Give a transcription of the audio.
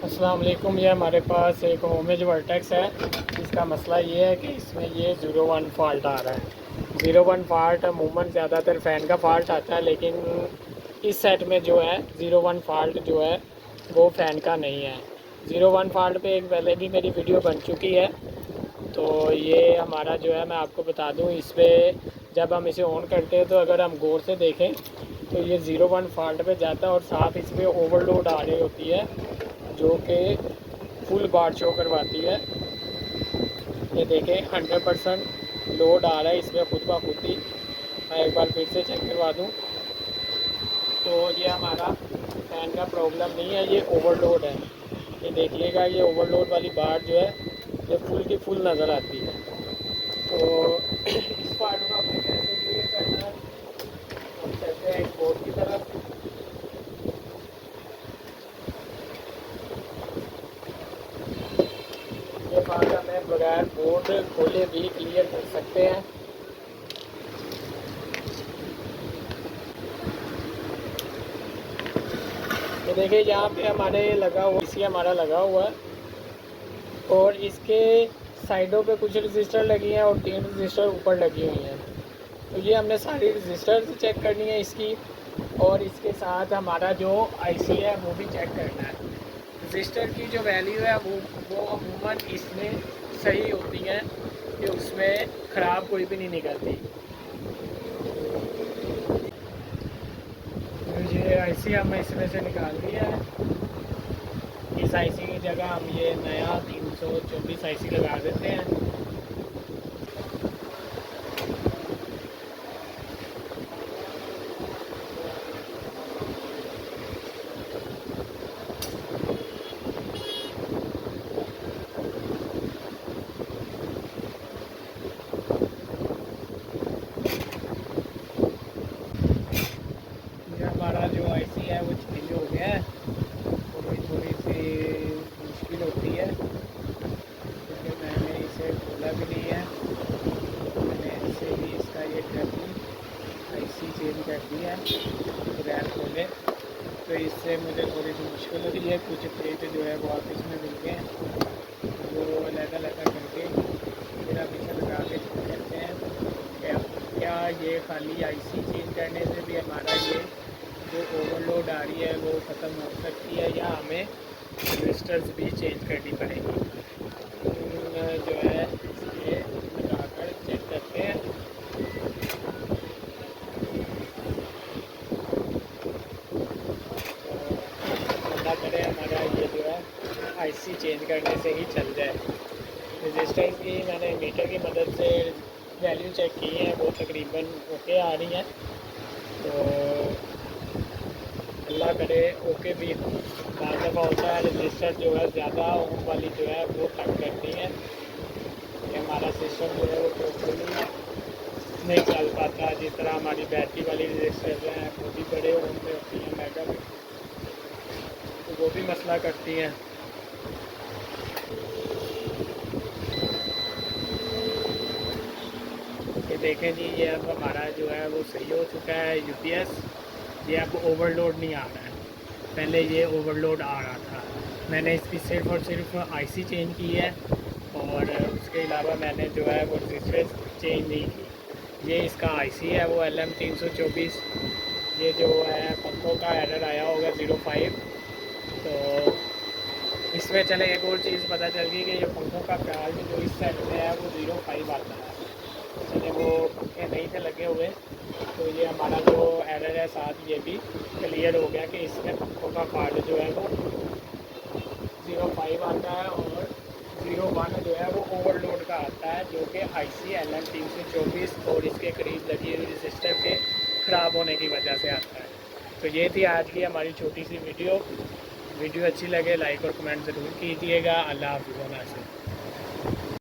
अस्सलाम वालेकुम। ये हमारे पास एक होमेज वर्टेक्स है। इसका मसला ये है कि इसमें ये 01 फॉल्ट आ रहा है। 01 फॉल्ट अमूमन ज़्यादातर फ़ैन का फ़ॉल्ट आता है, लेकिन इस सेट में जो है 01 फॉल्ट जो है वो फ़ैन का नहीं है। 01 फॉल्ट पे एक पहले भी मेरी वीडियो बन चुकी है। तो ये हमारा जो है, मैं आपको बता दूं, इस पर जब हम इसे ऑन करते हैं तो अगर हम गौर से देखें तो ये 01 फॉल्ट पे जाता है और साथ इस पर ओवरलोड आ रही होती है जो कि फुल बार शो करवाती है। ये देखें 100% लोड आ रहा है इसमें खुद ब खुद ही। मैं एक बार फिर से चेक करवा दूं तो ये हमारा फ़ैन का प्रॉब्लम नहीं है, ये ओवरलोड है। ये देख लेगा, ये ओवरलोड वाली बार जो है ये फुल की फुल नज़र आती है। तो इस पार्ट को आपने कैसे क्लियर करना है, हम चलते हैं एक बोर्ड की तरफ। ये पार्ट हमें बगैर बोर्ड खोले भी क्लियर कर सकते हैं। तो देखिए यहाँ पे हमारे लगा हुआ, इसी हमारा लगा हुआ है और इसके साइडों पे कुछ रजिस्टर लगी हैं और 3 रजिस्टर ऊपर लगी हुई हैं। तो ये हमने सारी रजिस्टर चेक करनी है इसकी, और इसके साथ हमारा जो आईसी है वो भी चेक करना है। रजिस्टर की जो वैल्यू है वो अमूमन इसमें सही होती है कि उसमें ख़राब कोई भी नहीं निकलती। तो ये आईसी हमने इसमें से निकाल दिया है। इस आईसी की जगह हम ये नया 324 आईसी लगा देते हैं। हमारा जो आईसी है वो चेंज हो गया है। थोड़ी सी मुश्किल होती है क्योंकि मैंने इसे खोला भी नहीं है। मैंने इसे भी इसका ये आईसी चेंज कर दिया है बगैर खोले, तो इससे मुझे थोड़ी सी मुश्किल होती है। कुछ पेज जो है वो ऑफिस में मिल गए हैं, वो अलग करके फिर आप इसे लगा के चेक करते हैं क्या ये खाली आईसी चेंज करने से भी हमारा ये जो ओवरलोड आ रही है वो ख़त्म हो सकती है, या हमें रजिस्टर्स भी चेंज करनी पड़ेगी। जो है ये लगाकर चेक करते हैं। अल्लाह करे हमारा ये जो है आईसी चेंज करने से ही चल जाए। रजिस्टर्स की मैंने मीटर की मदद से वैल्यू चेक की है, वो तकरीबन ओके आ रही हैं। तो अल्लाह करे ओके भी हो। बाद दफ़ा होता है रजिस्टर जो है ज़्यादा ओम वाली जो है वो तंग करती है कि हमारा सिस्टम जो है वो प्रॉपर्ली नहीं चल पाता। जिस तरह हमारी बैटरी वाली रजिस्टर जो हैं वो भी बड़े ओम में होती हैं, मेगा में, तो वो भी मसला करती हैं। ये देखें जी, ये अब हमारा जो है वो सही हो चुका है यूपीएस। ये अब ओवरलोड नहीं आ रहा है, पहले ये ओवरलोड आ रहा था। मैंने इसकी सिर्फ़ और सिर्फ आईसी चेंज की है और उसके अलावा मैंने जो है वो रजिस्टर चेंज नहीं की। ये इसका आईसी है वो LM324। ये जो है पंखों का एरर आया होगा 05। तो इसमें चले एक और चीज़ पता चल गई कि ये पंखों का ख्याल जो इस सेट में है वो 05 आता है। चले वो पंखे नहीं थे लगे हुए, तो ये हमारा जो एरर है साथ ये भी क्लियर हो गया कि इसमें पंखों का पार्ट जो है वो 05 आता है और 01 जो है वो ओवरलोड का आता है, जो कि आईसी LM324 और इसके करीब लगी हुई रजिस्टर के ख़राब होने की वजह से आता है। तो ये थी आज की हमारी छोटी सी वीडियो अच्छी लगे लाइक और कमेंट ज़रूर कीजिएगा। अल्लाह हाफ़िज़।